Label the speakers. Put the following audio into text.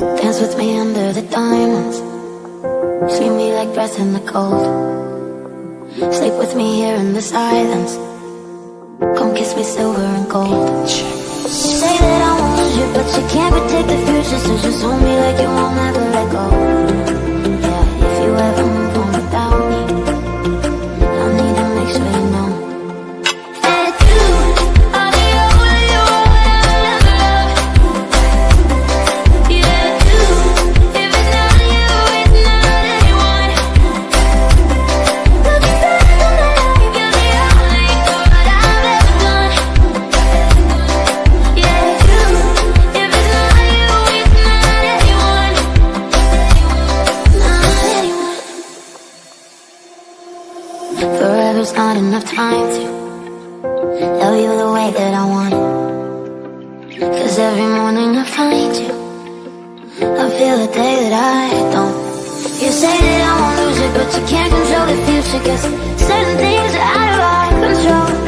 Speaker 1: Dance with me under the diamonds. Sweep me like breath in the cold. Sleep with me here in the silence. Come kiss me silver and gold. You say that I won't lose you, but you can't predict the future. So just hold me like you won't ever let go. Yeah, if you ever move on without me, I need to make sure you know that you are the only one I love. Yeah, you. If it's not you, it's not anyone. Looking back on my life, you're the only thought I've ever done. Yeah, you. If it's not you, it's not anyone. Not anyone. Forever's not enough time to love you the way that I want. 'Cause every morning I find you, I feel the day that I don't. You say that I won't lose it, but you can't control the future. 'Cause certain things are out of our control.